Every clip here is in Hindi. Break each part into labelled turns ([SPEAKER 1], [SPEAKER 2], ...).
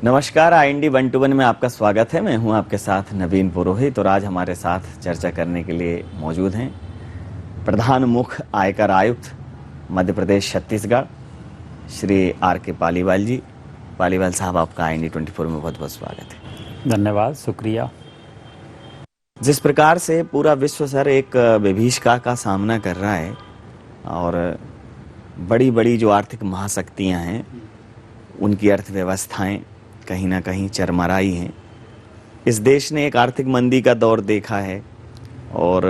[SPEAKER 1] नमस्कार, IND 121 में आपका स्वागत है। मैं हूं आपके साथ नवीन पुरोहित और आज हमारे साथ चर्चा करने के लिए मौजूद हैं प्रधान मुख्य आयकर आयुक्त मध्य प्रदेश छत्तीसगढ़ श्री RK पालीवाल जी। पालीवाल साहब, आपका IND 24 में बहुत बहुत स्वागत है।
[SPEAKER 2] धन्यवाद, शुक्रिया।
[SPEAKER 1] जिस प्रकार से पूरा विश्व सर एक विभीषिका का सामना कर रहा है और बड़ी बड़ी जो आर्थिक महाशक्तियां हैं उनकी अर्थव्यवस्थाएं कहीं ना कहीं चरमराई हैं। इस देश ने एक आर्थिक मंदी का दौर देखा है और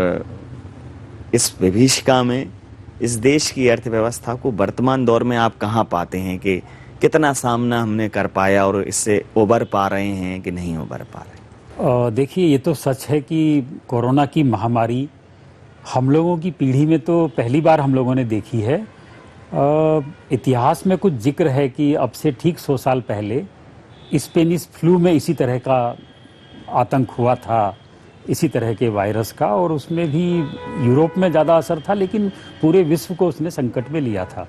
[SPEAKER 1] इस विभीषिका में इस देश की अर्थव्यवस्था को वर्तमान दौर में आप कहाँ पाते हैं कि कितना सामना हमने कर पाया और इससे उबर पा रहे हैं कि नहीं उबर पा रहे?
[SPEAKER 2] देखिए, ये तो सच है कि कोरोना की महामारी हम लोगों की पीढ़ी में तो पहली बार हम लोगों ने देखी है। इतिहास में कुछ जिक्र है कि अब से ठीक 100 साल पहले स्पेनिश फ्लू में इसी तरह का आतंक हुआ था, इसी तरह के वायरस का, और उसमें भी यूरोप में ज़्यादा असर था लेकिन पूरे विश्व को उसने संकट में लिया था।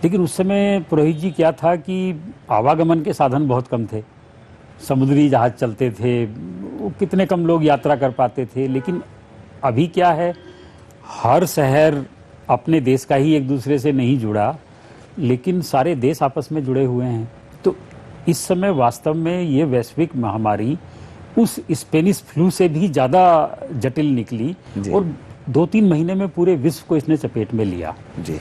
[SPEAKER 2] लेकिन उस समय पुरोहित जी क्या था कि आवागमन के साधन बहुत कम थे, समुद्री जहाज़ चलते थे, वो कितने कम लोग यात्रा कर पाते थे। लेकिन अभी क्या है, हर शहर अपने देश का ही एक दूसरे से नहीं जुड़ा, लेकिन सारे देश आपस में जुड़े हुए हैं। तो इस समय वास्तव में ये वैश्विक महामारी उस स्पेनिश फ्लू से भी ज़्यादा जटिल निकली और 2-3 महीने में पूरे विश्व को इसने चपेट में लिया
[SPEAKER 1] जी।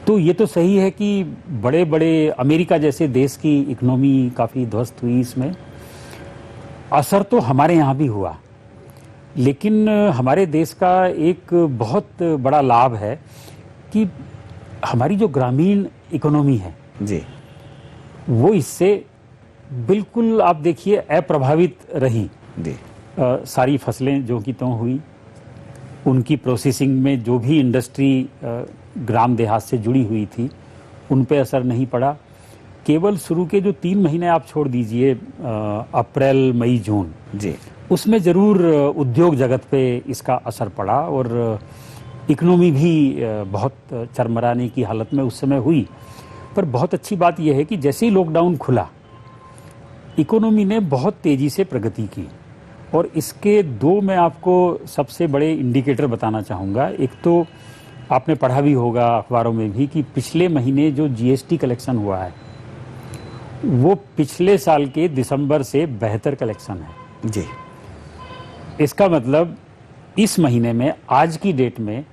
[SPEAKER 2] तो ये तो सही है कि बड़े बड़े अमेरिका जैसे देश की इकोनॉमी काफ़ी ध्वस्त हुई। इसमें असर तो हमारे यहाँ भी हुआ, लेकिन हमारे देश का एक बहुत बड़ा लाभ है कि हमारी जो ग्रामीण इकोनॉमी है
[SPEAKER 1] जी,
[SPEAKER 2] वो इससे बिल्कुल आप देखिए अप्रभावित रही
[SPEAKER 1] जी।
[SPEAKER 2] सारी फसलें जो की त्यों हुई, उनकी प्रोसेसिंग में जो भी इंडस्ट्री ग्राम देहात से जुड़ी हुई थी उन पे असर नहीं पड़ा। केवल शुरू के जो 3 महीने आप छोड़ दीजिए, अप्रैल मई जून
[SPEAKER 1] जी,
[SPEAKER 2] उसमें ज़रूर उद्योग जगत पे इसका असर पड़ा और इकोनॉमी भी बहुत चरमराने की हालत में उस समय हुई। पर बहुत अच्छी बात यह है कि जैसे ही लॉकडाउन खुला, इकोनॉमी ने बहुत तेज़ी से प्रगति की और इसके 2 मैं आपको सबसे बड़े इंडिकेटर बताना चाहूँगा। एक तो आपने पढ़ा भी होगा अखबारों में भी कि पिछले महीने जो GST कलेक्शन हुआ है वो पिछले साल के दिसंबर से बेहतर कलेक्शन है
[SPEAKER 1] जी।
[SPEAKER 2] इसका मतलब इस महीने में आज की डेट में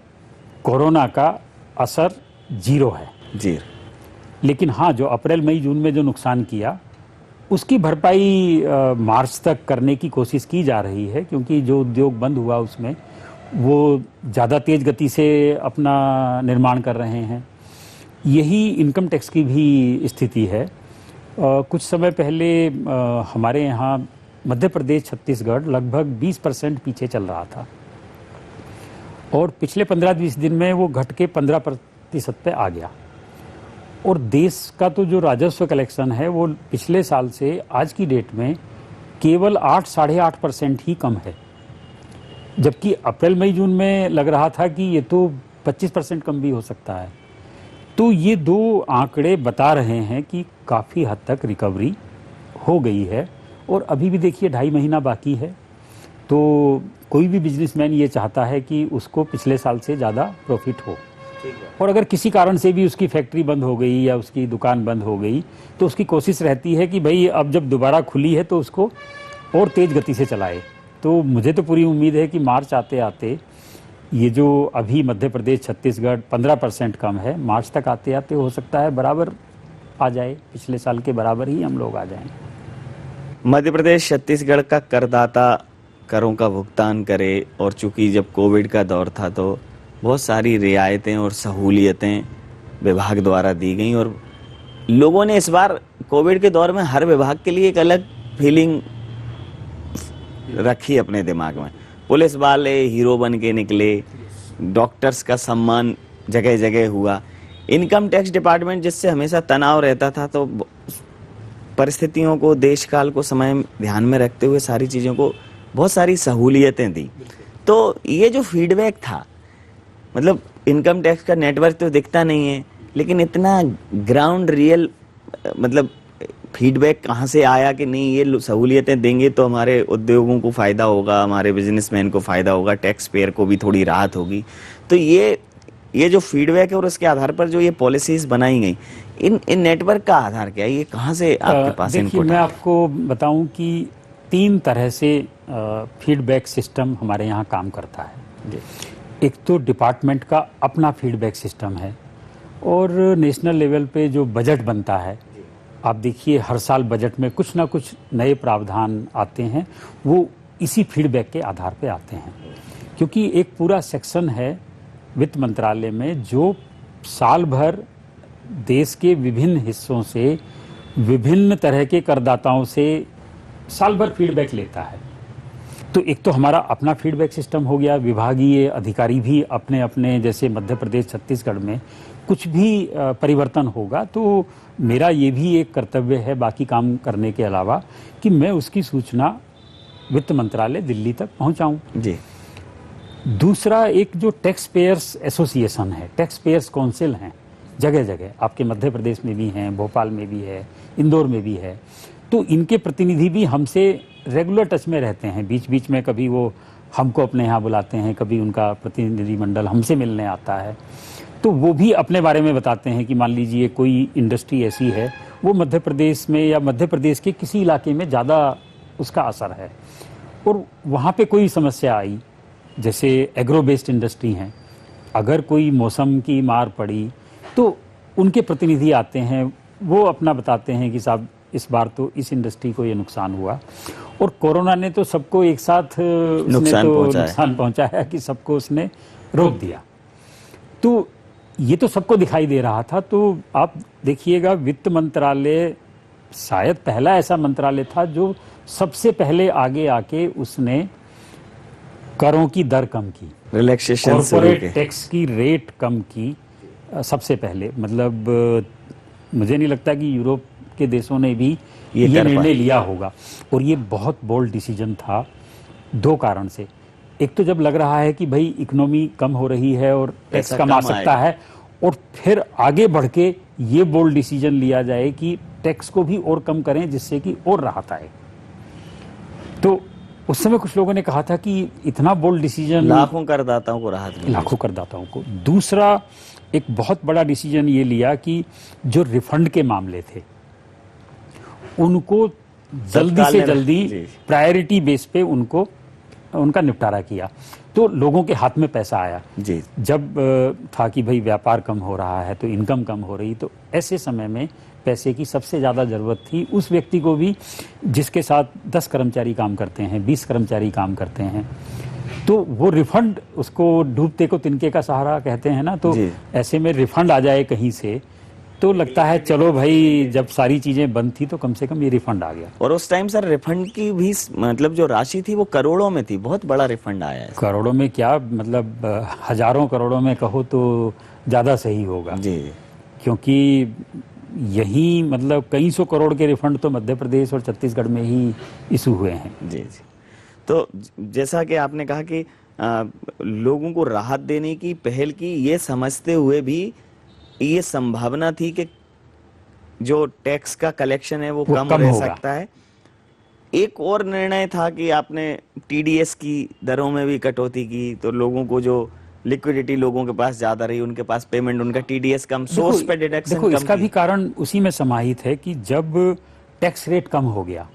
[SPEAKER 2] कोरोना का असर 0 है
[SPEAKER 1] जी।
[SPEAKER 2] लेकिन हाँ, जो अप्रैल मई जून में जो नुकसान किया उसकी भरपाई मार्च तक करने की कोशिश की जा रही है, क्योंकि जो उद्योग बंद हुआ उसमें वो ज़्यादा तेज़ गति से अपना निर्माण कर रहे हैं। यही इनकम टैक्स की भी स्थिति है। कुछ समय पहले हमारे यहाँ मध्य प्रदेश छत्तीसगढ़ लगभग 20% पीछे चल रहा था और पिछले 15-20 दिन में वो घट के 15% पे आ गया। और देश का तो जो राजस्व कलेक्शन है वो पिछले साल से आज की डेट में केवल 8-8.5% ही कम है, जबकि अप्रैल मई जून में लग रहा था कि ये तो 25% कम भी हो सकता है। तो ये 2 आंकड़े बता रहे हैं कि काफ़ी हद तक रिकवरी हो गई है और अभी भी देखिए 2.5 महीना बाकी है। तो कोई भी बिजनेसमैन ये चाहता है कि उसको पिछले साल से ज़्यादा प्रॉफिट हो, और अगर किसी कारण से भी उसकी फैक्ट्री बंद हो गई या उसकी दुकान बंद हो गई तो उसकी कोशिश रहती है कि भाई अब जब दोबारा खुली है तो उसको और तेज़ गति से चलाए। तो मुझे तो पूरी उम्मीद है कि मार्च आते आते ये जो अभी मध्य प्रदेश छत्तीसगढ़ 15% कम है, मार्च तक आते आते हो सकता है बराबर आ जाए, पिछले साल के बराबर ही हम लोग आ जाएं।
[SPEAKER 1] मध्य प्रदेश छत्तीसगढ़ का करदाता करों का भुगतान करे और चूंकि जब कोविड का दौर था तो बहुत सारी रियायतें और सहूलियतें विभाग द्वारा दी गई और लोगों ने इस बार कोविड के दौर में हर विभाग के लिए एक अलग फीलिंग रखी अपने दिमाग में। पुलिस वाले हीरो बन के निकले, डॉक्टर्स का सम्मान जगह जगह हुआ, इनकम टैक्स डिपार्टमेंट जिससे हमेशा तनाव रहता था तो परिस्थितियों को, देश काल को समय ध्यान में रखते हुए सारी चीज़ों को बहुत सारी सहूलियतें दी। तो ये जो फीडबैक था, मतलब इनकम टैक्स का नेटवर्क तो दिखता नहीं है लेकिन इतना ग्राउंड रियल मतलब फीडबैक कहाँ से आया कि नहीं ये सहूलियतें देंगे तो हमारे उद्योगों को फायदा होगा, हमारे बिजनेसमैन को फायदा होगा, टैक्स पेयर को भी थोड़ी राहत होगी। तो ये जो फीडबैक है और उसके आधार पर जो ये पॉलिसीज बनाई गई, इन नेटवर्क का आधार क्या है, ये कहाँ से आपके पास
[SPEAKER 2] देखिए,
[SPEAKER 1] इनपुट
[SPEAKER 2] मैं
[SPEAKER 1] आया?
[SPEAKER 2] आपको बताऊं कि 3 तरह से फीडबैक सिस्टम हमारे यहाँ काम करता है।
[SPEAKER 1] जी।
[SPEAKER 2] एक तो डिपार्टमेंट का अपना फीडबैक सिस्टम है, और नेशनल लेवल पे जो बजट बनता है, आप देखिए हर साल बजट में कुछ ना कुछ नए प्रावधान आते हैं, वो इसी फीडबैक के आधार पे आते हैं। क्योंकि एक पूरा सेक्शन है वित्त मंत्रालय में जो साल भर देश के विभिन्न हिस्सों से विभिन्न तरह के करदाताओं से साल भर फीडबैक लेता है। तो एक तो हमारा अपना फीडबैक सिस्टम हो गया, विभागीय अधिकारी भी अपने अपने, जैसे मध्य प्रदेश छत्तीसगढ़ में कुछ भी परिवर्तन होगा तो मेरा ये भी एक कर्तव्य है बाकी काम करने के अलावा कि मैं उसकी सूचना वित्त मंत्रालय दिल्ली तक पहुंचाऊं।
[SPEAKER 1] जी।
[SPEAKER 2] दूसरा, एक जो टैक्स पेयर्स एसोसिएशन है, टैक्स पेयर्स काउंसिल हैं, जगह जगह आपके मध्य प्रदेश में भी हैं, भोपाल में भी है, इंदौर में भी है। तो इनके प्रतिनिधि भी हमसे रेगुलर टच में रहते हैं। बीच बीच में कभी वो हमको अपने यहाँ बुलाते हैं, कभी उनका प्रतिनिधिमंडल हमसे मिलने आता है। तो वो भी अपने बारे में बताते हैं कि मान लीजिए कोई इंडस्ट्री ऐसी है, वो मध्य प्रदेश में या मध्य प्रदेश के किसी इलाके में ज़्यादा उसका असर है, और वहाँ पे कोई समस्या आई, जैसे एग्रो बेस्ड इंडस्ट्री हैं, अगर कोई मौसम की मार पड़ी तो उनके प्रतिनिधि आते हैं, वो अपना बताते हैं कि साहब इस बार तो इस इंडस्ट्री को ये नुकसान हुआ। और कोरोना ने तो सबको एक साथ नुकसान पहुंचाया कि सबको उसने रोक दिया। तो ये तो सबको दिखाई दे रहा था। तो आप देखिएगा, वित्त मंत्रालय शायद पहला ऐसा मंत्रालय था जो सबसे पहले आगे आके उसने करों की दर कम की,
[SPEAKER 1] रिलैक्सेशन,
[SPEAKER 2] कॉर्पोरेट टैक्स की रेट कम की सबसे पहले। मतलब मुझे नहीं लगता कि यूरोप के देशों ने भी ये निर्णय लिया होगा। और ये बहुत बोल्ड डिसीजन था 2 कारण से। एक तो जब लग रहा है कि भाई इकोनॉमी कम हो रही है और टैक्स कम आ सकता है, और फिर आगे बढ़ के ये बोल्ड डिसीजन लिया जाए कि टैक्स को भी और कम करें जिससे कि और राहत आए। तो उस समय कुछ लोगों ने कहा था कि इतना बोल्ड डिसीजन,
[SPEAKER 1] लाखों करदाताओं को राहत मिली,
[SPEAKER 2] लाखों करदाताओं को। दूसरा, एक बहुत बड़ा डिसीजन ये लिया कि जो रिफंड के मामले थे उनको जल्दी से जल्दी प्रायोरिटी बेस पे उनका निपटारा किया, तो लोगों के हाथ में पैसा आया।
[SPEAKER 1] जी।
[SPEAKER 2] जब था कि भाई व्यापार कम हो रहा है तो इनकम कम हो रही, तो ऐसे समय में पैसे की सबसे ज़्यादा ज़रूरत थी उस व्यक्ति को भी जिसके साथ 10 कर्मचारी काम करते हैं, 20 कर्मचारी काम करते हैं। तो वो रिफंड, उसको डूबते को तिनके का सहारा कहते हैं ना, तो ऐसे में रिफंड आ जाए कहीं से तो लगता है चलो भाई, जब सारी चीजें बंद थी तो कम से कम ये रिफंड आ गया।
[SPEAKER 1] और उस टाइम सर रिफंड की भी मतलब जो राशि थी वो करोड़ों में थी, बहुत बड़ा रिफंड आया है।
[SPEAKER 2] करोड़ों में क्या, मतलब हजारों करोड़ों में कहो तो ज्यादा सही होगा
[SPEAKER 1] जी।
[SPEAKER 2] क्योंकि यही मतलब कई सौ करोड़ के रिफंड तो मध्य प्रदेश और छत्तीसगढ़ में ही इशू हुए हैं।
[SPEAKER 1] जी जी। तो जैसा कि आपने कहा कि लोगों को राहत देने की पहल की, ये समझते हुए भी ये संभावना थी कि जो टैक्स का कलेक्शन है वो कम रह सकता है। एक और निर्णय था कि आपने टीडीएस की दरों में भी कटौती की, तो लोगों को जो लिक्विडिटी लोगों के पास ज्यादा रही, उनके पास पेमेंट, उनका टीडीएस कम, सोर्स पे डिडक्शन कम।
[SPEAKER 2] देखो, इसका भी कारण उसी में समाहित है कि जब टैक्स रेट कम हो गया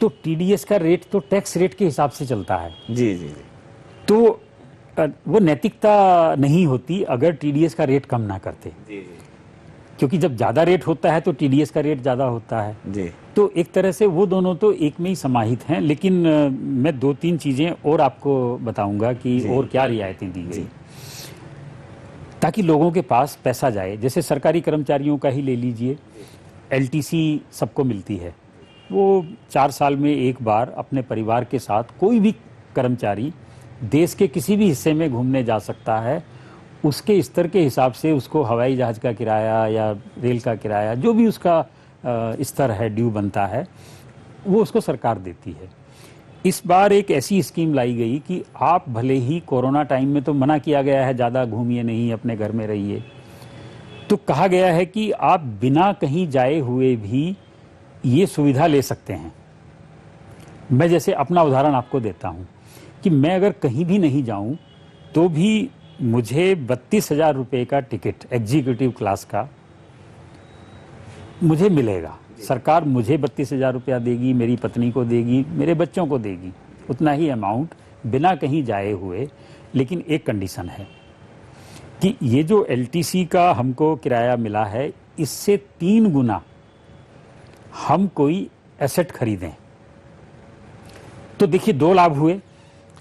[SPEAKER 2] तो टीडीएस का रेट तो टैक्स रेट के हिसाब से चलता है।
[SPEAKER 1] जी जी।
[SPEAKER 2] तो वो नैतिकता नहीं होती अगर टीडीएस का रेट कम ना करते।
[SPEAKER 1] जी।
[SPEAKER 2] क्योंकि जब ज्यादा रेट होता है तो टीडीएस का रेट ज्यादा होता है।
[SPEAKER 1] जी।
[SPEAKER 2] तो एक तरह से वो दोनों तो एक में ही समाहित हैं। लेकिन मैं 2-3 चीजें और आपको बताऊंगा कि और क्या रियायतें दी गई ताकि लोगों के पास पैसा जाए। जैसे सरकारी कर्मचारियों का ही ले लीजिए, एलटीसी सबको मिलती है, वो 4 साल में एक बार अपने परिवार के साथ कोई भी कर्मचारी देश के किसी भी हिस्से में घूमने जा सकता है। उसके स्तर के हिसाब से उसको हवाई जहाज का किराया या रेल का किराया, जो भी उसका स्तर है, ड्यू बनता है, वो उसको सरकार देती है। इस बार एक ऐसी स्कीम लाई गई कि आप भले ही कोरोना टाइम में तो मना किया गया है, ज़्यादा घूमिए नहीं, अपने घर में रहिए, तो कहा गया है कि आप बिना कहीं जाए हुए भी ये सुविधा ले सकते हैं। मैं जैसे अपना उदाहरण आपको देता हूं कि मैं अगर कहीं भी नहीं जाऊं तो भी मुझे 32,000 रुपये का टिकट एग्जीक्यूटिव क्लास का मुझे मिलेगा। सरकार मुझे 32,000 रुपया देगी, मेरी पत्नी को देगी, मेरे बच्चों को देगी, उतना ही अमाउंट बिना कहीं जाए हुए। लेकिन एक कंडीशन है कि ये जो एलटीसी का हमको किराया मिला है, इससे 3 गुना हम कोई एसेट खरीदें तो देखिए 2 लाभ हुए।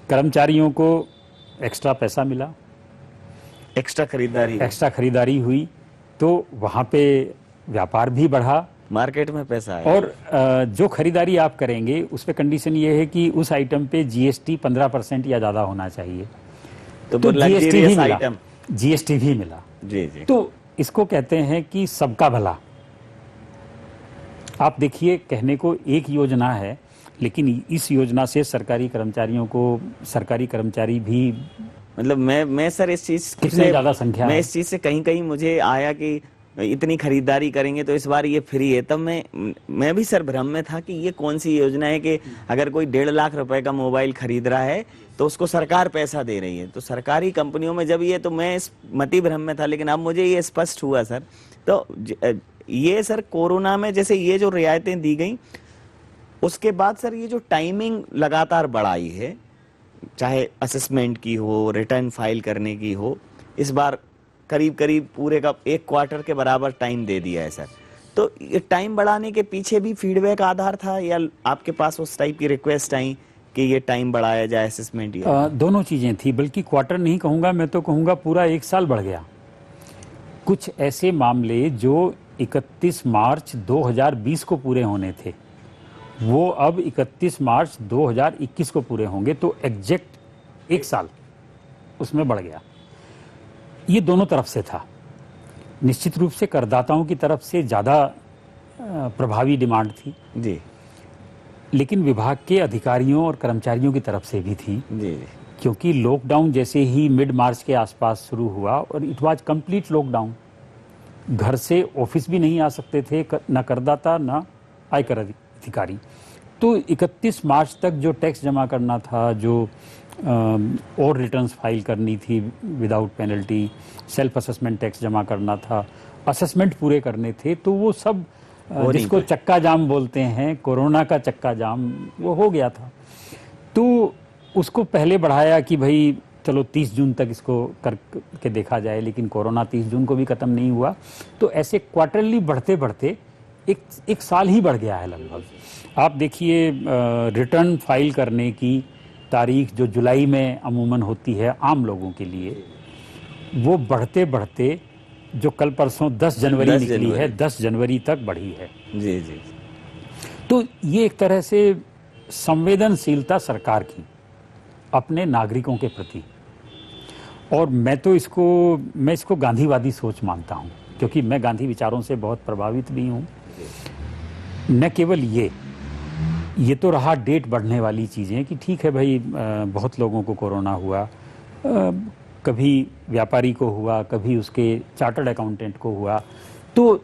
[SPEAKER 2] कर्मचारियों को एक्स्ट्रा पैसा मिला, एक्स्ट्रा खरीदारी हुई, तो वहाँ पे व्यापार भी बढ़ा,
[SPEAKER 1] मार्केट में पैसा आया।
[SPEAKER 2] और जो खरीदारी आप करेंगे उस पे कंडीशन ये है कि उस आइटम पे जीएसटी 15% या ज़्यादा होना चाहिए। तो जीएसटी भी मिला, जीएसटी भी मिला।
[SPEAKER 1] जी जी।
[SPEAKER 2] तो इसको कहते हैं कि सबका भला। आप देखिए, कहने को एक योजना है, लेकिन इस योजना से सरकारी कर्मचारियों को, सरकारी कर्मचारी भी,
[SPEAKER 1] मतलब मैं सर इस चीज
[SPEAKER 2] कितने ज्यादा संख्या
[SPEAKER 1] मैं
[SPEAKER 2] है।
[SPEAKER 1] इस चीज से कहीं मुझे आया कि इतनी खरीदारी करेंगे तो इस बार ये फ्री है, तब मैं भी सर भ्रम में था कि ये कौन सी योजना है कि अगर कोई 1.5 लाख रुपए का मोबाइल खरीद रहा है तो उसको सरकार पैसा दे रही है। तो सरकारी कंपनियों में जब ये, तो मैं इस मति भ्रम में था, लेकिन अब मुझे ये स्पष्ट हुआ सर। तो ये सर कोरोना में जैसे ये जो रियायतें दी गई, उसके बाद सर ये जो टाइमिंग लगातार बढ़ाई है, चाहे असेसमेंट की हो, रिटर्न फाइल करने की हो, इस बार करीब पूरे का 1 क्वार्टर के बराबर टाइम दे दिया है सर। तो ये टाइम बढ़ाने के पीछे भी फीडबैक आधार था या आपके पास उस टाइप की रिक्वेस्ट आई कि ये टाइम बढ़ाया जाए असेसमेंट?
[SPEAKER 2] दोनों चीजें थी, बल्कि क्वार्टर नहीं कहूंगा, मैं तो कहूंगा पूरा 1 साल बढ़ गया। कुछ ऐसे मामले जो 31 मार्च 2020 को पूरे होने थे, वो अब 31 मार्च 2021 को पूरे होंगे, तो एग्जैक्ट 1 साल उसमें बढ़ गया। ये दोनों तरफ से था। निश्चित रूप से करदाताओं की तरफ से ज़्यादा प्रभावी डिमांड थी
[SPEAKER 1] जी,
[SPEAKER 2] लेकिन विभाग के अधिकारियों और कर्मचारियों की तरफ से भी थी
[SPEAKER 1] जी,
[SPEAKER 2] क्योंकि लॉकडाउन जैसे ही मिड मार्च के आसपास शुरू हुआ और इट वाज कंप्लीट लॉकडाउन, घर से ऑफिस भी नहीं आ सकते थे न करदाता न आयकर अधिकारी। तो 31 मार्च तक जो टैक्स जमा करना था, जो और रिटर्न्स फाइल करनी थी without penalty, self assessment tax जमा करना था, असेसमेंट पूरे करने थे, तो वो सब जिसको चक्का जाम बोलते हैं, कोरोना का चक्का जाम, वो हो गया था। तो उसको पहले बढ़ाया कि भाई चलो 30 जून तक इसको करके देखा जाए, लेकिन कोरोना 30 जून को भी ख़त्म नहीं हुआ। तो ऐसे क्वार्टरली बढ़ते बढ़ते एक साल ही बढ़ गया है लगभग। आप देखिए, रिटर्न फाइल करने की तारीख जो जुलाई में अमूमन होती है आम लोगों के लिए, वो बढ़ते बढ़ते जो कल परसों 10 जनवरी निकली है, 10 जनवरी तक बढ़ी है।
[SPEAKER 1] जी जी।
[SPEAKER 2] तो ये एक तरह से संवेदनशीलता सरकार की अपने नागरिकों के प्रति, और मैं इसको गांधीवादी सोच मानता हूँ, क्योंकि मैं गांधी विचारों से बहुत प्रभावित भी हूँ। न केवल ये तो रहा डेट बढ़ने वाली चीज़ें कि ठीक है भाई, बहुत लोगों को कोरोना हुआ, कभी व्यापारी को हुआ, कभी उसके चार्टर्ड अकाउंटेंट को हुआ, तो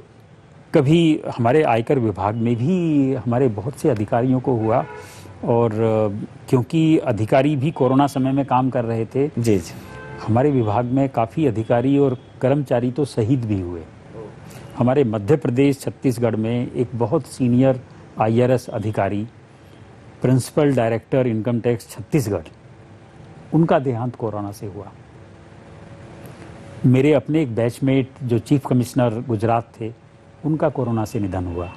[SPEAKER 2] कभी हमारे आयकर विभाग में भी हमारे बहुत से अधिकारियों को हुआ, और क्योंकि अधिकारी भी कोरोना समय में काम कर रहे थे,
[SPEAKER 1] जी जी,
[SPEAKER 2] हमारे विभाग में काफ़ी अधिकारी और कर्मचारी तो शहीद भी हुए। हमारे मध्य प्रदेश, छत्तीसगढ़ में एक बहुत सीनियर IRS अधिकारी, principal director income tax Chhattisgarh, उनका देहांत कोरोना से हुआ। मेरे अपने एक बैचमेट जो चीफ कमिश्नर गुजरात थे, उनका कोरोना से निधन हुआ।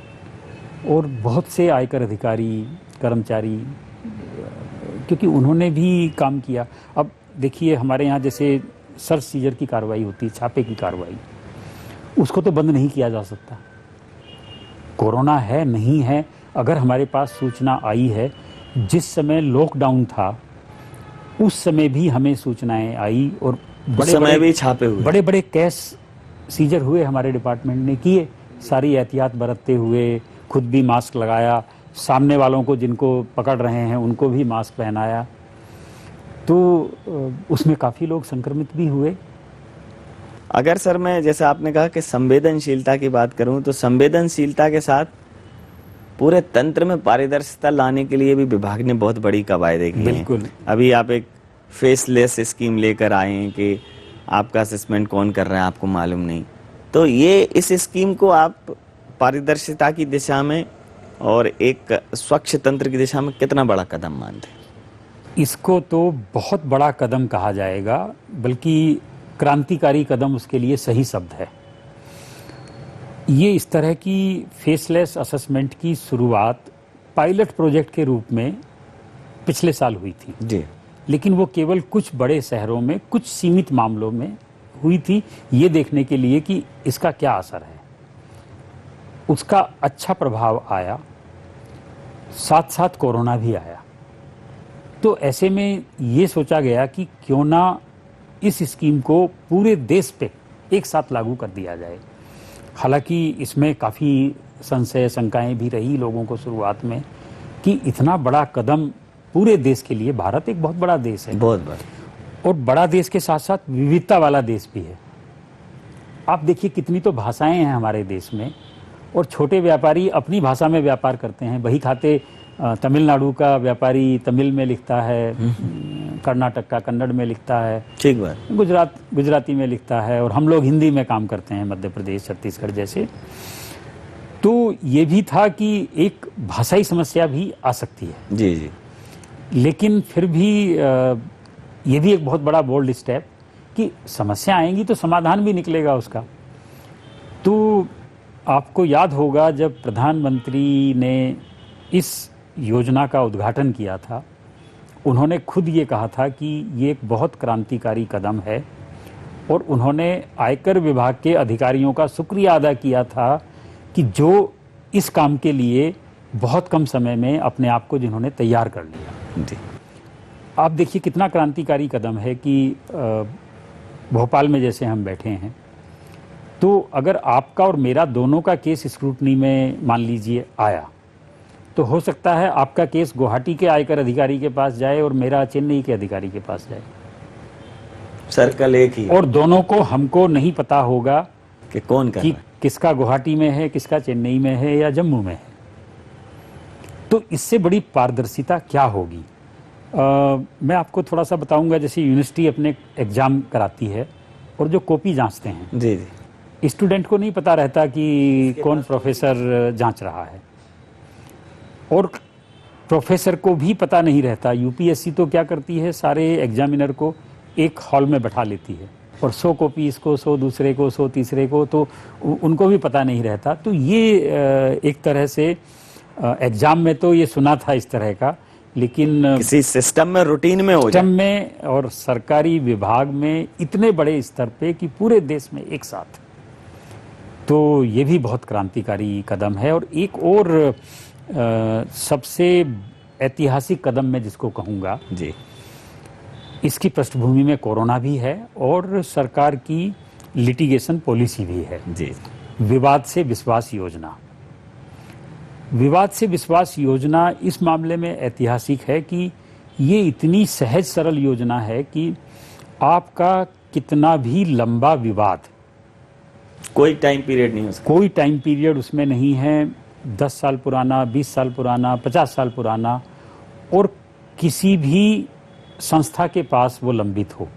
[SPEAKER 2] और बहुत से आयकर अधिकारी, कर्मचारी, क्योंकि उन्होंने भी काम किया। अब देखिए, हमारे यहाँ जैसे सर्च सीजर की कार्रवाई होती है, छापे की कार्रवाई, उसको तो बंद नहीं किया जा सकता। कोरोना है नहीं है, अगर हमारे पास सूचना आई है, जिस समय लॉकडाउन था उस समय भी हमें सूचनाएं आई, और बड़े बड़े कैश सीजर हुए, हमारे डिपार्टमेंट ने किए, सारी एहतियात बरतते हुए, खुद भी मास्क लगाया, सामने वालों को जिनको पकड़ रहे हैं उनको भी मास्क पहनाया। तो उसमें काफ़ी लोग संक्रमित भी हुए।
[SPEAKER 1] अगर सर मैं, जैसे आपने कहा कि संवेदनशीलता की बात करूं, तो संवेदनशीलता के साथ पूरे तंत्र में पारदर्शिता लाने के लिए भी विभाग ने बहुत बड़ी कवायदे की हैं।
[SPEAKER 2] बिल्कुल।
[SPEAKER 1] अभी आप एक फेसलेस स्कीम लेकर आए हैं कि आपका असेसमेंट कौन कर रहा है आपको मालूम नहीं। तो ये इस स्कीम को आप पारदर्शिता की दिशा में और एक स्वच्छ तंत्र की दिशा में कितना बड़ा कदम मानते हैं?
[SPEAKER 2] इसको तो बहुत बड़ा कदम कहा जाएगा, बल्कि क्रांतिकारी कदम उसके लिए सही शब्द है। ये इस तरह की फेसलेस असेसमेंट की शुरुआत पायलट प्रोजेक्ट के रूप में पिछले साल हुई थी
[SPEAKER 1] जी।
[SPEAKER 2] लेकिन वो केवल कुछ बड़े शहरों में कुछ सीमित मामलों में हुई थी, ये देखने के लिए कि इसका क्या असर है। उसका अच्छा प्रभाव आया, साथ साथ कोरोना भी आया। तो ऐसे में ये सोचा गया कि क्यों ना इस स्कीम को पूरे देश पे एक साथ लागू कर दिया जाए। हालांकि इसमें काफ़ी संशय शंकाएं भी रही लोगों को शुरुआत में कि इतना बड़ा कदम पूरे देश के लिए, भारत एक बहुत बड़ा देश है,
[SPEAKER 1] बहुत बड़ा,
[SPEAKER 2] और बड़ा देश के साथ साथ विविधता वाला देश भी है। आप देखिए कितनी तो भाषाएं हैं हमारे देश में, और छोटे व्यापारी अपनी भाषा में व्यापार करते हैं। बही खाते तमिलनाडु का व्यापारी तमिल में लिखता है, कर्नाटक का कन्नड़ में लिखता है,
[SPEAKER 1] ठीक बात,
[SPEAKER 2] गुजराती में लिखता है, और हम लोग हिंदी में काम करते हैं, मध्य प्रदेश छत्तीसगढ़ जैसे। तो ये भी था कि एक भाषाई समस्या भी आ सकती है।
[SPEAKER 1] जी जी।
[SPEAKER 2] लेकिन फिर भी ये भी एक बहुत बड़ा बोल्ड स्टेप कि समस्या आएंगी तो समाधान भी निकलेगा उसका। तो आपको याद होगा जब प्रधानमंत्री ने इस योजना का उद्घाटन किया था, उन्होंने खुद ये कहा था कि ये एक बहुत क्रांतिकारी कदम है, और उन्होंने आयकर विभाग के अधिकारियों का शुक्रिया अदा किया था कि जो इस काम के लिए बहुत कम समय में अपने आप को जिन्होंने तैयार कर लिया।
[SPEAKER 1] जी।
[SPEAKER 2] आप देखिए कितना क्रांतिकारी कदम है कि भोपाल में जैसे हम बैठे हैं, तो अगर आपका और मेरा दोनों का केस स्क्रूटनी में मान लीजिए आया, तो हो सकता है आपका केस गुवाहाटी के आयकर अधिकारी के पास जाए और मेरा चेन्नई के अधिकारी के पास जाए।
[SPEAKER 1] सर्कल एक ही,
[SPEAKER 2] और दोनों को हमको नहीं पता होगा
[SPEAKER 1] कि कौन कर
[SPEAKER 2] कि
[SPEAKER 1] रहा है।
[SPEAKER 2] किसका गुवाहाटी में है, किसका चेन्नई में है या जम्मू में है। तो इससे बड़ी पारदर्शिता क्या होगी? मैं आपको थोड़ा सा बताऊंगा। जैसे यूनिवर्सिटी अपने एग्जाम कराती है और जो कॉपी जांचते हैं,
[SPEAKER 1] जी जी,
[SPEAKER 2] स्टूडेंट को नहीं पता रहता कि कौन प्रोफेसर जांच रहा है, और प्रोफेसर को भी पता नहीं रहता। यूपीएससी तो क्या करती है, सारे एग्जामिनर को एक हॉल में बैठा लेती है और 100 कॉपी इसको, 100 दूसरे को, 100 तीसरे को, तो उनको भी पता नहीं रहता। तो ये एक तरह से एग्जाम में तो ये सुना था इस तरह का, लेकिन
[SPEAKER 1] किसी सिस्टम में, रूटीन में हो जाए।
[SPEAKER 2] सिस्टम में और सरकारी विभाग में इतने बड़े स्तर पे कि पूरे देश में एक साथ, तो ये भी बहुत क्रांतिकारी कदम है। और एक और सबसे ऐतिहासिक कदम मैं जिसको कहूँगा,
[SPEAKER 1] जी,
[SPEAKER 2] इसकी पृष्ठभूमि में कोरोना भी है और सरकार की लिटिगेशन पॉलिसी भी है।
[SPEAKER 1] जी,
[SPEAKER 2] विवाद से विश्वास योजना। विवाद से विश्वास योजना इस मामले में ऐतिहासिक है कि ये इतनी सहज सरल योजना है कि आपका कितना भी लंबा विवाद,
[SPEAKER 1] कोई टाइम पीरियड नहीं हो सकता,
[SPEAKER 2] कोई टाइम पीरियड उसमें नहीं है, 10 साल पुराना, 20 साल पुराना, 50 साल पुराना, और किसी भी संस्था के पास वो लंबित हो।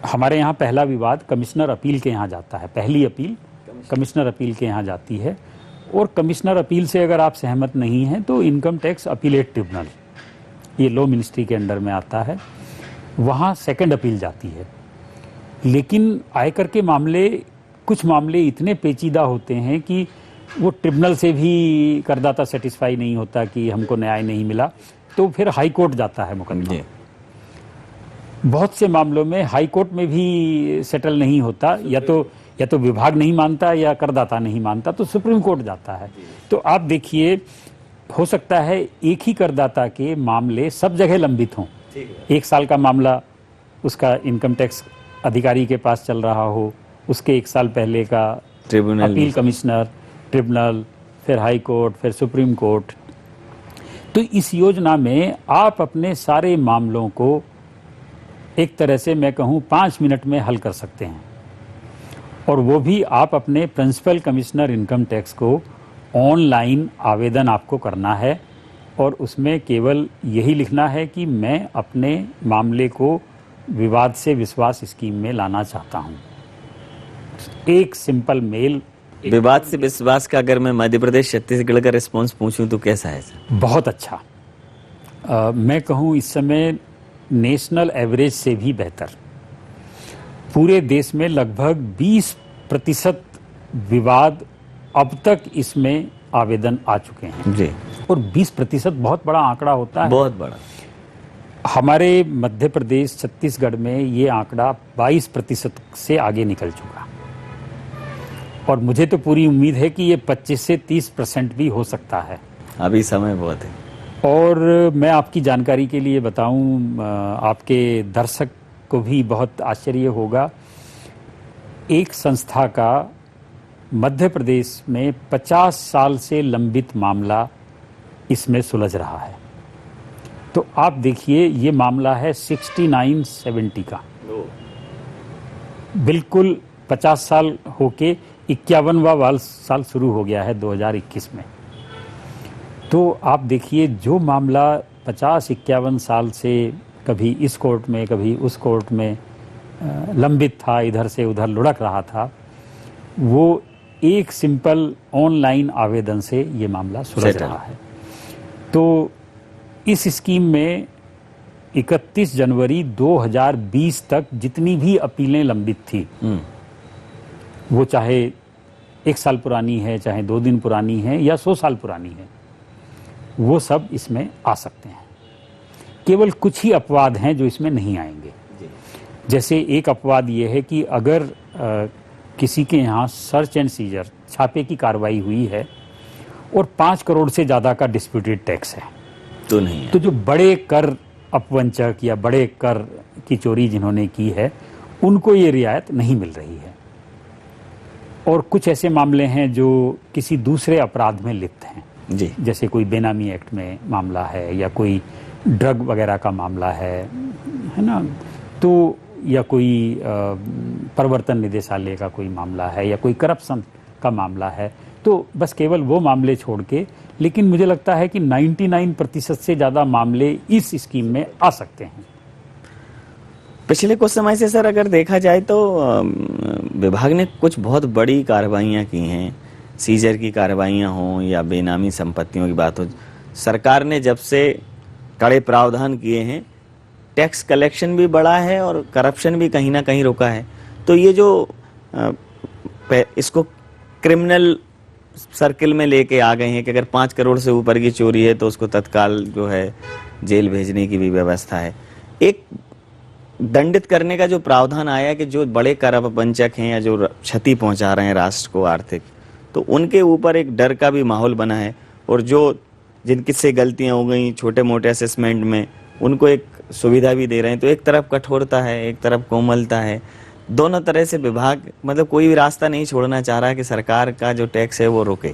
[SPEAKER 2] हमारे यहाँ पहला विवाद कमिश्नर अपील के यहाँ जाता है, पहली अपील कमिश्नर अपील के यहाँ जाती है, और कमिश्नर अपील से अगर आप सहमत नहीं हैं तो इनकम टैक्स अपीलेट ट्रिब्यूनल, ये लॉ मिनिस्ट्री के अंडर में आता है, वहाँ सेकंड अपील जाती है। लेकिन आयकर के मामले, कुछ मामले इतने पेचीदा होते हैं कि वो ट्रिब्यूनल से भी करदाता सेटिस्फाई नहीं होता कि हमको न्याय नहीं मिला, तो फिर हाई कोर्ट जाता है मुकदमा। बहुत से मामलों में हाई कोर्ट में भी सेटल नहीं होता, या तो विभाग नहीं मानता या करदाता नहीं मानता, तो सुप्रीम कोर्ट जाता है। तो आप देखिए, हो सकता है एक ही करदाता के मामले सब जगह लंबित हों। 1 साल का मामला उसका इनकम टैक्स अधिकारी के पास चल रहा हो, उसके 1 साल पहले का
[SPEAKER 1] ट्रिब्यूनल,
[SPEAKER 2] अपील कमिश्नर, ट्रिब्यूनल, फिर हाई कोर्ट, फिर सुप्रीम कोर्ट। तो इस योजना में आप अपने सारे मामलों को एक तरह से मैं कहूँ 5 मिनट में हल कर सकते हैं, और वो भी आप अपने प्रिंसिपल कमिश्नर इनकम टैक्स को ऑनलाइन आवेदन आपको करना है और उसमें केवल यही लिखना है कि मैं अपने मामले को विवाद से विश्वास स्कीम में लाना चाहता हूँ। एक सिंपल मेल।
[SPEAKER 1] विवाद से विश्वास का अगर मैं मध्य प्रदेश छत्तीसगढ़ का रिस्पॉन्स पूछूं तो कैसा है सर?
[SPEAKER 2] बहुत अच्छा। मैं कहूँ इस समय नेशनल एवरेज से भी बेहतर। पूरे देश में लगभग 20% विवाद अब तक इसमें आवेदन आ चुके हैं
[SPEAKER 1] जी।
[SPEAKER 2] और 20% बहुत बड़ा आंकड़ा होता है।
[SPEAKER 1] बहुत बड़ा।
[SPEAKER 2] हमारे मध्य प्रदेश छत्तीसगढ़ में ये आंकड़ा 22% से आगे निकल चुका और मुझे तो पूरी उम्मीद है कि ये 25 से 30% भी हो सकता है।
[SPEAKER 1] अभी समय बहुत है।
[SPEAKER 2] और मैं आपकी जानकारी के लिए बताऊं, आपके दर्शक को भी बहुत आश्चर्य होगा, एक संस्था का मध्य प्रदेश में 50 साल से लंबित मामला इसमें सुलझ रहा है। तो आप देखिए, ये मामला है 6970 का, बिल्कुल 50 साल होके 51वां साल शुरू हो गया है 2021 में। तो आप देखिए, जो मामला 50-51 साल से कभी इस कोर्ट में कभी उस कोर्ट में लंबित था, इधर से उधर लुढ़क रहा था, वो एक सिंपल ऑनलाइन आवेदन से ये मामला सुलझ रहा है। तो इस स्कीम में 31 जनवरी 2020 तक जितनी भी अपीलें लंबित थी, वो चाहे 1 साल पुरानी है, चाहे 2 दिन पुरानी है या 100 साल पुरानी है, वो सब इसमें आ सकते हैं। केवल कुछ ही अपवाद हैं जो इसमें नहीं आएंगे। जैसे एक अपवाद ये है कि अगर किसी के यहाँ सर्च एंड सीजर छापे की कार्रवाई हुई है और 5 करोड़ से ज़्यादा का डिस्प्यूटेड टैक्स है,
[SPEAKER 1] तो नहीं है।
[SPEAKER 2] तो जो बड़े कर अपवंचक या बड़े कर की चोरी जिन्होंने की है, उनको ये रियायत नहीं मिल रही है। और कुछ ऐसे मामले हैं जो किसी दूसरे अपराध में लिप्त हैं
[SPEAKER 1] जी।
[SPEAKER 2] जैसे कोई बेनामी एक्ट में मामला है या कोई ड्रग वगैरह का मामला है ना, तो या कोई प्रवर्तन निदेशालय का कोई मामला है या कोई करप्शन का मामला है, तो बस केवल वो मामले छोड़ के, लेकिन मुझे लगता है कि 99% से ज़्यादा मामले इस स्कीम में आ सकते हैं।
[SPEAKER 1] पिछले कुछ समय से सर अगर देखा जाए तो विभाग ने कुछ बहुत बड़ी कार्रवाइयाँ की हैं, सीजर की कार्रवाइयाँ हों या बेनामी संपत्तियों की बात हो। सरकार ने जब से कड़े प्रावधान किए हैं, टैक्स कलेक्शन भी बढ़ा है और करप्शन भी कहीं ना कहीं रुका है। तो ये जो इसको क्रिमिनल सर्किल में लेके आ गए हैं कि अगर 5 करोड़ से ऊपर की चोरी है तो उसको तत्काल जो है जेल भेजने की भी व्यवस्था है। एक दंडित करने का जो प्रावधान आया कि जो बड़े कर अपवंचक हैं या जो क्षति पहुंचा रहे हैं राष्ट्र को आर्थिक, तो उनके ऊपर एक डर का भी माहौल बना है। और जो जिनकी से गलतियां हो गई छोटे मोटे असेसमेंट में, उनको एक सुविधा भी दे रहे हैं। तो एक तरफ कठोरता है, एक तरफ कोमलता है, दोनों तरह से विभाग मतलब कोई भी रास्ता नहीं छोड़ना चाह रहा कि सरकार का जो टैक्स है वो रुके।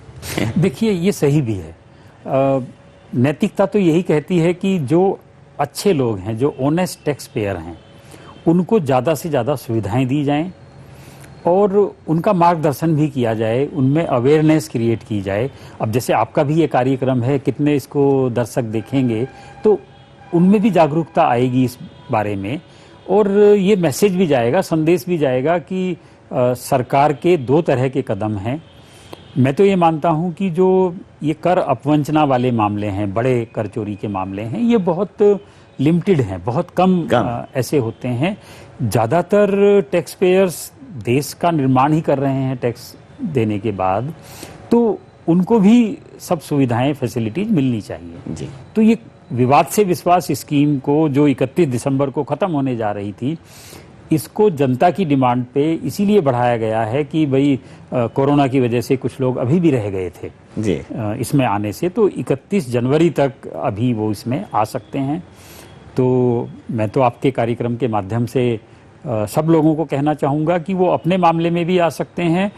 [SPEAKER 2] देखिए, ये सही भी है। नैतिकता तो यही कहती है कि जो अच्छे लोग हैं, जो ऑनेस्ट टैक्स पेयर हैं, उनको ज़्यादा से ज़्यादा सुविधाएं दी जाएं और उनका मार्गदर्शन भी किया जाए, उनमें अवेयरनेस क्रिएट की जाए। अब जैसे आपका भी ये कार्यक्रम है, कितने इसको दर्शक देखेंगे, तो उनमें भी जागरूकता आएगी इस बारे में और ये मैसेज भी जाएगा, संदेश भी जाएगा कि सरकार के 2 तरह के कदम हैं। मैं तो ये मानता हूँ कि जो ये कर अपवंचना वाले मामले हैं, बड़े कर चोरी के मामले हैं, ये बहुत लिमिटेड हैं, बहुत कम ऐसे होते हैं। ज़्यादातर टैक्स पेयर्स देश का निर्माण ही कर रहे हैं टैक्स देने के बाद, तो उनको भी सब सुविधाएं, फैसिलिटीज मिलनी चाहिए
[SPEAKER 1] जी।
[SPEAKER 2] तो ये विवाद से विश्वास स्कीम को जो 31 दिसंबर को ख़त्म होने जा रही थी, इसको जनता की डिमांड पे इसीलिए बढ़ाया गया है कि भाई कोरोना की वजह से कुछ लोग अभी भी रह गए थे
[SPEAKER 1] जी
[SPEAKER 2] इसमें आने से, तो 31 जनवरी तक अभी वो इसमें आ सकते हैं। तो मैं तो आपके कार्यक्रम के माध्यम से सब लोगों को कहना चाहूँगा कि वो अपने मामले में भी आ सकते हैं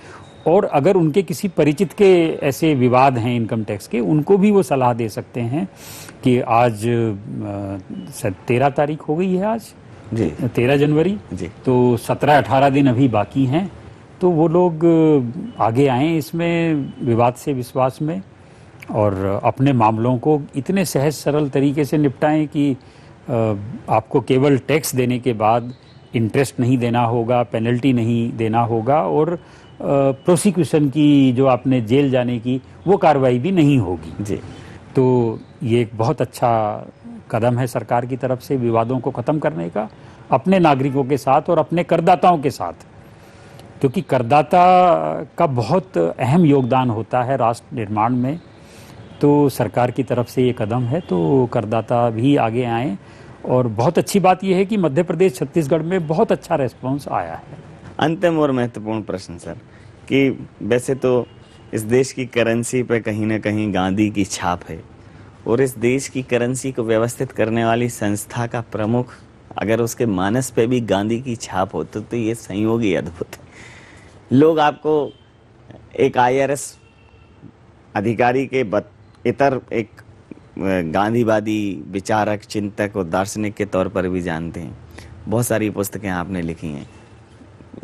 [SPEAKER 2] और अगर उनके किसी परिचित के ऐसे विवाद हैं इनकम टैक्स के, उनको भी वो सलाह दे सकते हैं कि आज 13 तारीख हो गई है, आज
[SPEAKER 1] जी
[SPEAKER 2] 13 जनवरी
[SPEAKER 1] जी।
[SPEAKER 2] तो 17-18 दिन अभी बाकी हैं। तो वो लोग आगे आए इसमें विवाद से विश्वास में और अपने मामलों को इतने सहज सरल तरीके से निपटाएं कि आपको केवल टैक्स देने के बाद इंटरेस्ट नहीं देना होगा, पेनल्टी नहीं देना होगा और प्रोसिक्यूशन की जो आपने जेल जाने की वो कार्रवाई भी नहीं होगी
[SPEAKER 1] जी।
[SPEAKER 2] तो ये एक बहुत अच्छा कदम है सरकार की तरफ से विवादों को ख़त्म करने का अपने नागरिकों के साथ और अपने करदाताओं के साथ, क्योंकि करदाता का बहुत अहम योगदान होता है राष्ट्र निर्माण में। तो सरकार की तरफ से ये कदम है तो करदाता भी आगे आएँ और बहुत अच्छी बात यह है कि मध्य प्रदेश छत्तीसगढ़ में बहुत अच्छा रेस्पॉन्स आया है।
[SPEAKER 1] अंतिम और महत्वपूर्ण प्रश्न सर कि वैसे तो इस देश की करेंसी पे कहीं ना कहीं गांधी की छाप है और इस देश की करेंसी को व्यवस्थित करने वाली संस्था का प्रमुख अगर उसके मानस पे भी गांधी की छाप हो तो ये संयोग ही अद्भुत है। लोग आपको एक IRS अधिकारी के इतर एक गांधीवादी विचारक, चिंतक और दार्शनिक के तौर पर भी जानते हैं। बहुत सारी पुस्तकें आपने लिखी हैं।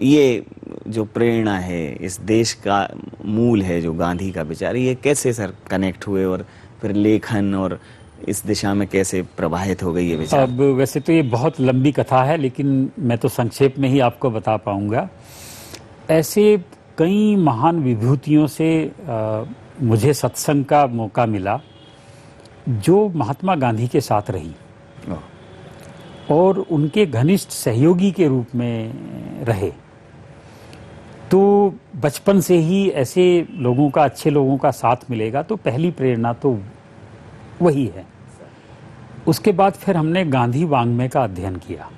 [SPEAKER 1] ये जो प्रेरणा है, इस देश का मूल है जो गांधी का विचार, ये कैसे सर कनेक्ट हुए और फिर लेखन और इस दिशा में कैसे प्रभावित हो गई ये विचार?
[SPEAKER 2] अब वैसे तो ये बहुत लंबी कथा है लेकिन मैं तो संक्षेप में ही आपको बता पाऊंगा। ऐसे कई महान विभूतियों से मुझे सत्संग का मौका मिला जो महात्मा गांधी के साथ रही और उनके घनिष्ठ सहयोगी के रूप में रहे। तो बचपन से ही ऐसे लोगों का, अच्छे लोगों का साथ मिलेगा तो पहली प्रेरणा तो वही है। उसके बाद फिर हमने गांधी वाङ्मय का अध्ययन किया।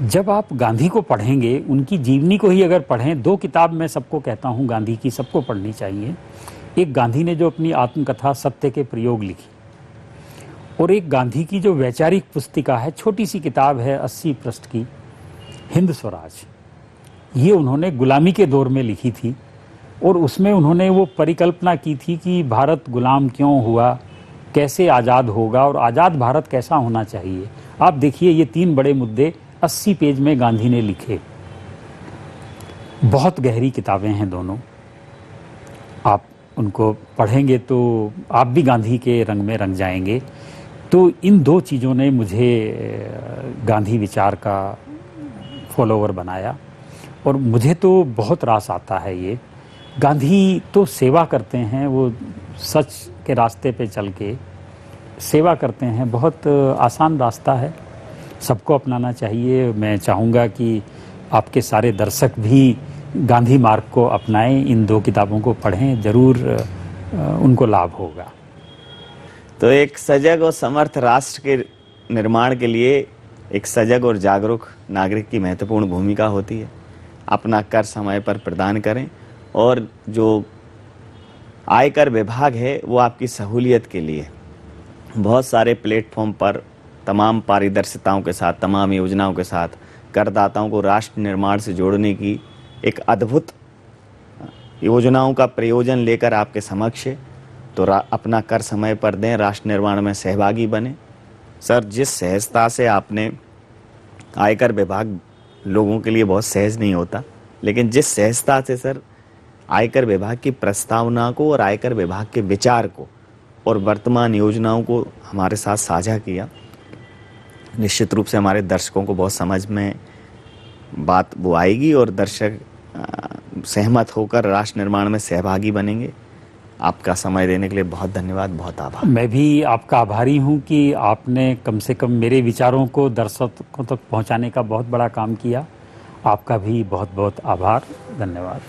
[SPEAKER 2] जब आप गांधी को पढ़ेंगे, उनकी जीवनी को ही अगर पढ़ें, 2 किताब मैं सबको कहता हूँ गांधी की सबको पढ़नी चाहिए। एक गांधी ने जो अपनी आत्मकथा सत्य के प्रयोग लिखी और एक गांधी की जो वैचारिक पुस्तिका है, छोटी सी किताब है 80 पृष्ठ की, हिंद स्वराज। ये उन्होंने गुलामी के दौर में लिखी थी और उसमें उन्होंने वो परिकल्पना की थी कि भारत गुलाम क्यों हुआ, कैसे आज़ाद होगा और आज़ाद भारत कैसा होना चाहिए। आप देखिए ये 3 बड़े मुद्दे 80 पेज में गांधी ने लिखे। बहुत गहरी किताबें हैं दोनों। आप उनको पढ़ेंगे तो आप भी गांधी के रंग में रंग जाएंगे। तो इन 2 चीज़ों ने मुझे गांधी विचार का फॉलोवर बनाया और मुझे तो बहुत रास आता है। ये गांधी तो सेवा करते हैं, वो सच के रास्ते पे चल के सेवा करते हैं। बहुत आसान रास्ता है, सबको अपनाना चाहिए। मैं चाहूँगा कि आपके सारे दर्शक भी गांधी मार्ग को अपनाएं, इन 2 किताबों को पढ़ें, ज़रूर उनको लाभ होगा।
[SPEAKER 1] तो एक सजग और समर्थ राष्ट्र के निर्माण के लिए एक सजग और जागरूक नागरिक की महत्वपूर्ण भूमिका होती है। अपना कर समय पर प्रदान करें और जो आयकर विभाग है वो आपकी सहूलियत के लिए बहुत सारे प्लेटफॉर्म पर तमाम पारदर्शिताओं के साथ, तमाम योजनाओं के साथ करदाताओं को राष्ट्र निर्माण से जोड़ने की एक अद्भुत योजनाओं का प्रयोजन लेकर आपके समक्ष है। तो अपना कर समय पर दें, राष्ट्र निर्माण में सहभागी बने। सर, जिस सहजता से आपने आयकर विभाग लोगों के लिए बहुत सहज नहीं होता, लेकिन जिस सहजता से सर आयकर विभाग की प्रस्तावना को और आयकर विभाग के विचार को और वर्तमान योजनाओं को हमारे साथ साझा किया, निश्चित रूप से हमारे दर्शकों को बहुत समझ में बात वो आएगी और दर्शक सहमत होकर राष्ट्र निर्माण में सहभागी बनेंगे। आपका समय देने के लिए बहुत धन्यवाद, बहुत आभार।
[SPEAKER 2] मैं भी आपका आभारी हूं कि आपने कम से कम मेरे विचारों को दर्शकों तक पहुंचाने का बहुत बड़ा काम किया। आपका भी बहुत बहुत आभार, धन्यवाद।